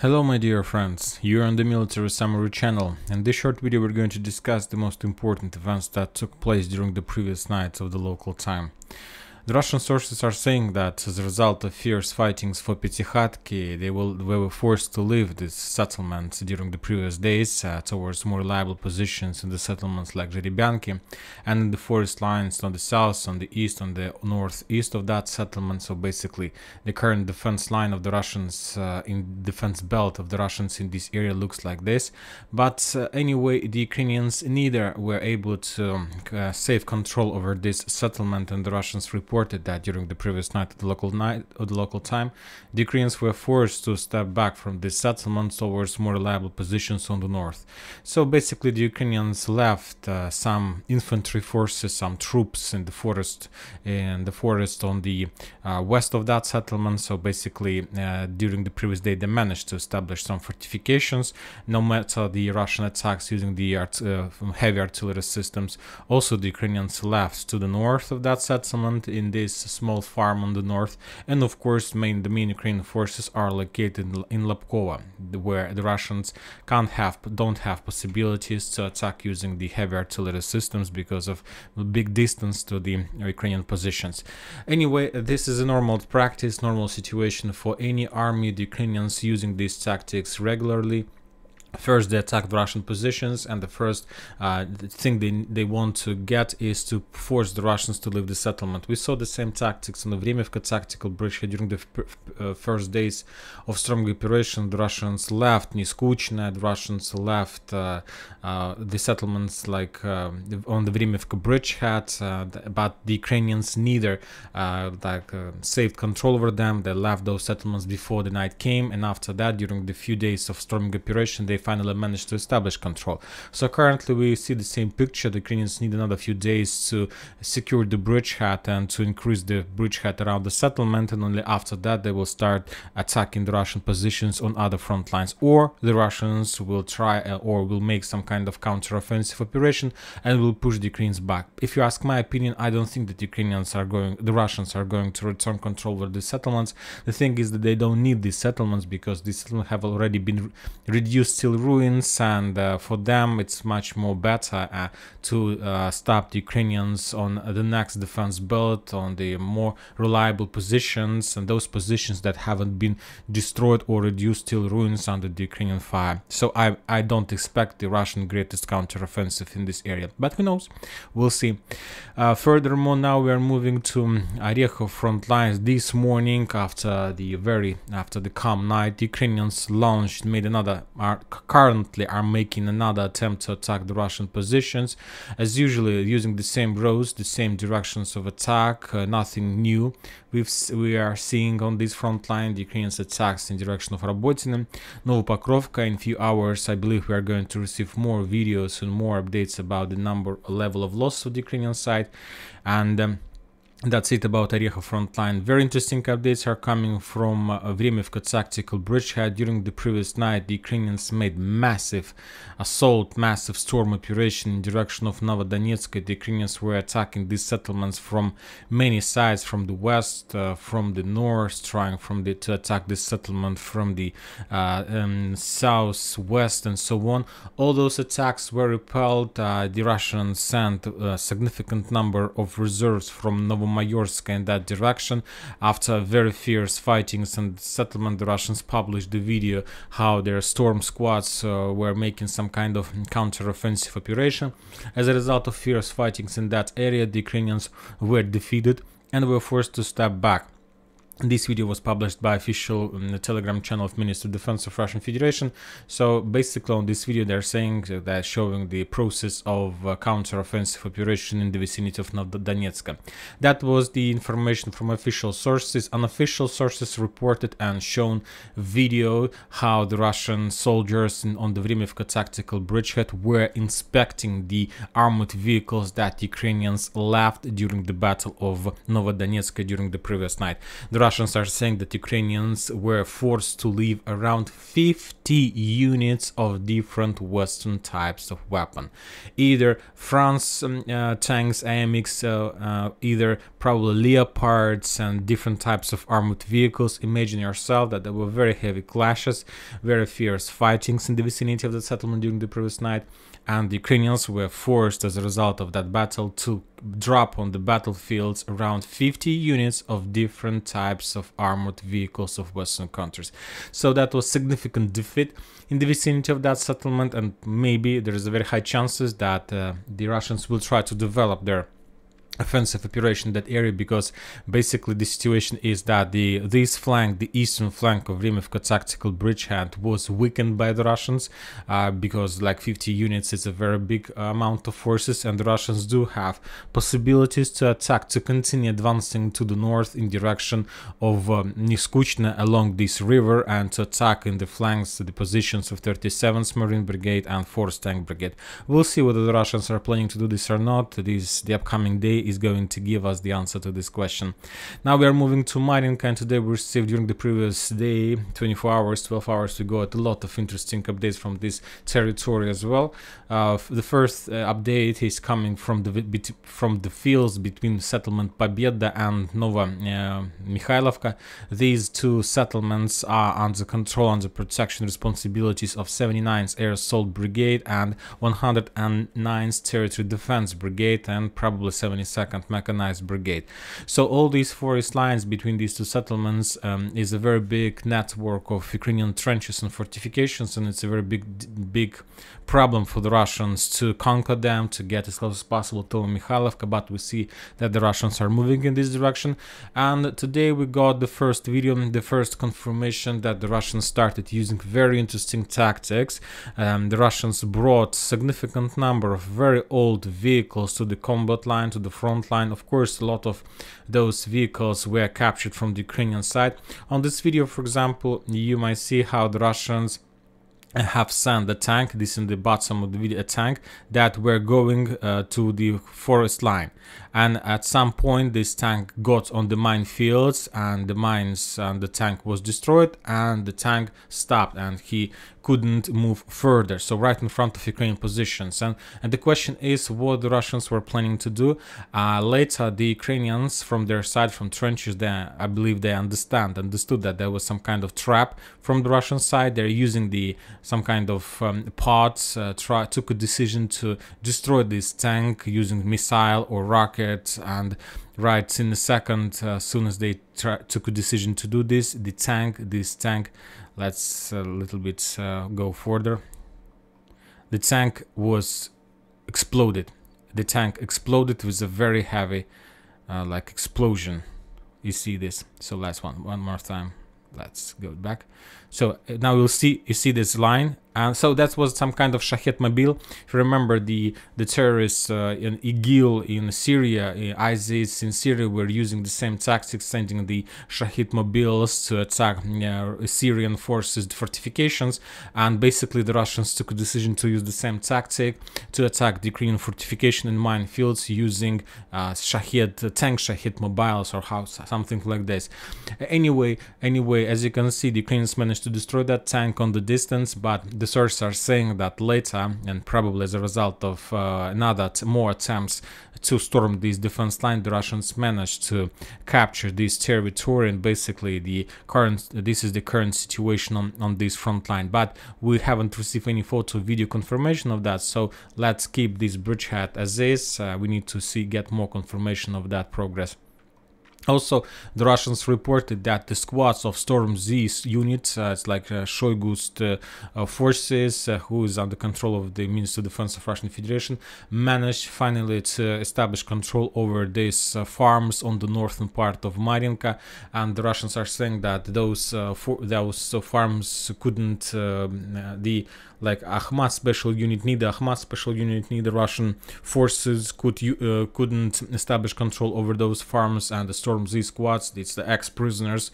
Hello my dear friends, you're on the Military Summary channel. In this short video we're going to discuss the most important events that took place during the previous nights of the local time. The Russian sources are saying that as a result of fierce fightings for Petykhatki, they were forced to leave this settlement during the previous days towards more reliable positions in the settlements like Zherebyanki and in the forest lines on the south, on the east, on the northeast of that settlement. So basically the current defense line of the Russians in defense belt of the Russians in this area looks like this. But anyway, the Ukrainians neither were able to save control over this settlement, and the Russians reported that during the previous night of the local time, the Ukrainians were forced to step back from this settlement towards more reliable positions on the north. So basically the Ukrainians left some infantry forces, some troops in the forest on the west of that settlement. So basically during the previous day they managed to establish some fortifications no matter the Russian attacks using the heavy artillery systems. Also the Ukrainians left to the north of that settlement in this small farm on the north, and of course the main Ukrainian forces are located in Lapkova, where the Russians don't have possibilities to attack using the heavy artillery systems because of the big distance to the Ukrainian positions. Anyway, this is a normal practice, normal situation for any army. The Ukrainians using these tactics regularly. First, they attack the Russian positions, and the first thing they want to get is to force the Russians to leave the settlement. We saw the same tactics on the Vremivka tactical bridge during the first days of strong operation. The Russians left Niskuchna, the Russians left the settlements like on the Vremivka bridgehead, but the Ukrainians neither saved control over them. They left those settlements before the night came, and after that, during the few days of storming operation, they finally managed to establish control. So currently we see the same picture. The Ukrainians need another few days to secure the bridgehead and to increase the bridgehead around the settlement, and only after that they will start attacking the Russian positions on other front lines, or the Russians will try or will make some kind of counter-offensive operation and will push the Ukrainians back. If you ask my opinion, I don't think that the Russians are going to return control over the settlements. The thing is that they don't need these settlements because these settlements have already been reduced till ruins, and for them it's much more better to stop the Ukrainians on the next defense belt, on the more reliable positions, and those positions that haven't been destroyed or reduced till ruins under the Ukrainian fire. So I don't expect the Russian greatest counteroffensive in this area, but who knows, we'll see. Furthermore, now we are moving to Orekhov front lines. This morning, after the calm night, the Ukrainians currently are making another attempt to attack the Russian positions, as usually using the same roads, the same directions of attack. Nothing new we are seeing on this front line. The Ukrainians attacks in direction of Rabotino, Novopokrovka. In few hours I believe we are going to receive more videos and more updates about the level of loss of the Ukrainian side, and that's it about Orekhov front line. Very interesting updates are coming from Vremivka tactical bridgehead. During the previous night, the Ukrainians made massive storm operation in direction of Novodonetsk. The Ukrainians were attacking these settlements from many sides, from the west, from the north, trying to attack this settlement from the southwest, and so on. All those attacks were repelled. The Russians sent a significant number of reserves from Novomayorsk in that direction. After very fierce fightings and settlement, the Russians published the video how their storm squads were making some kind of counter-offensive operation. As a result of fierce fightings in that area, the Ukrainians were defeated and were forced to step back. This video was published by official Telegram channel of Ministry of Defense of Russian Federation. So basically on this video they're saying they're showing the process of counter-offensive operation in the vicinity of Novodonetsk. That was the information from official sources. Unofficial sources reported and shown video how the Russian soldiers on the Vremivka tactical bridgehead were inspecting the armored vehicles that Ukrainians left during the battle of Novodonetsk during the previous night. The Russians are saying that Ukrainians were forced to leave around 50 units of different Western types of weapon. Either France tanks, AMX, either probably Leopards and different types of armored vehicles. Imagine yourself that there were very heavy clashes, very fierce fightings in the vicinity of the settlement during the previous night, and the Ukrainians were forced as a result of that battle to drop on the battlefields around 50 units of different types of armored vehicles of Western countries. So that was significant defeat in the vicinity of that settlement, and maybe there is a very high chances that the Russians will try to develop their offensive operation in that area, because basically the situation is that this flank, the eastern flank of Rimivka tactical bridgehead, was weakened by the Russians, because like 50 units is a very big amount of forces, and the Russians do have possibilities to attack, to continue advancing to the north in direction of Niskuchna along this river, and to attack in the flanks the positions of 37th Marine Brigade and 4th Tank Brigade. We'll see whether the Russians are planning to do this or not. The upcoming day is going to give us the answer to this question. Now we are moving to Mariinka, and today we received during the previous day, 24 hours, 12 hours ago, a lot of interesting updates from this territory as well. The first update is coming from the fields between settlement Победа and Nova Mikhailovka. These two settlements are under control, under protection responsibilities of 79th Air Assault Brigade and 109th Territory Defense Brigade, and probably 72nd Mechanized Brigade. So all these forest lines between these two settlements is a very big network of Ukrainian trenches and fortifications, and it's a very big problem for the Russians to conquer them, to get as close as possible to Mikhailovka, but we see that the Russians are moving in this direction. And today we got the first video, the first confirmation that the Russians started using very interesting tactics. The Russians brought significant number of very old vehicles to the combat line, to the front line. Of course, a lot of those vehicles were captured from the Ukrainian side. On this video, for example, you might see how the Russians have sent a tank, this in the bottom of the video, a tank that were going to the forest line, and at some point this tank got on the minefields, and the mines and the tank was destroyed, and the tank stopped and he couldn't move further, so right in front of Ukrainian positions. And the question is what the Russians were planning to do. Later the Ukrainians from their side, from trenches, I believe they understood that there was some kind of trap from the Russian side. They're using some kind of pods, took a decision to destroy this tank using missile or rocket, and right in a second, as soon as they took a decision to do this, this tank, let's a little bit go further. The tank was exploded. The tank exploded with a very heavy like explosion. You see this. So last one more time. Let's go back. So now you see this line, and so that was some kind of Shahed Mobile. If you remember, the terrorists in IGIL in Syria, ISIS in Syria, were using the same tactics, sending the Shahed Mobiles to attack Syrian forces fortifications, and basically the Russians took a decision to use the same tactic to attack the Ukrainian fortification and minefields using tank Shahed Mobiles, or something like this. Anyway, as you can see, the Ukrainians managed to destroy that tank on the distance, but the sources are saying that later, and probably as a result of more attempts to storm this defense line, the Russians managed to capture this territory, and basically this is the current situation on this front line. But we haven't received any photo video confirmation of that, so let's keep this bridgehead as is. We need to get more confirmation of that progress. Also, the Russians reported that the squads of Storm Z's units, it's like Shoigu's forces, who is under control of the Ministry of Defense of Russian Federation, managed finally to establish control over these farms on the northern part of Mariinka, and the Russians are saying that those farms couldn't, like Ahmad special unit neither Ahmad special unit neither Russian forces couldn't establish control over those farms, and the Storm Z squads, it's the ex-prisoners,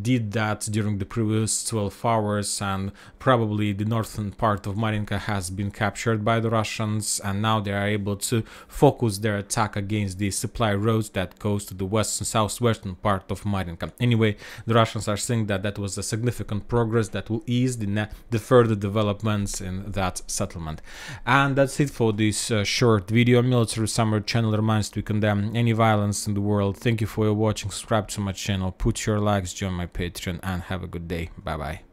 did that during the previous 12 hours, and probably the northern part of Marinka has been captured by the Russians, and now they are able to focus their attack against the supply roads that goes to the west and southwestern part of Marinka. Anyway, the Russians are saying that that was a significant progress that will ease the further developments in that settlement. And that's it for this short video. Military Summary channel reminds to condemn any violence in the world. Thank you for your watching. Subscribe to my channel, put your likes, join my Patreon, and have a good day. Bye bye.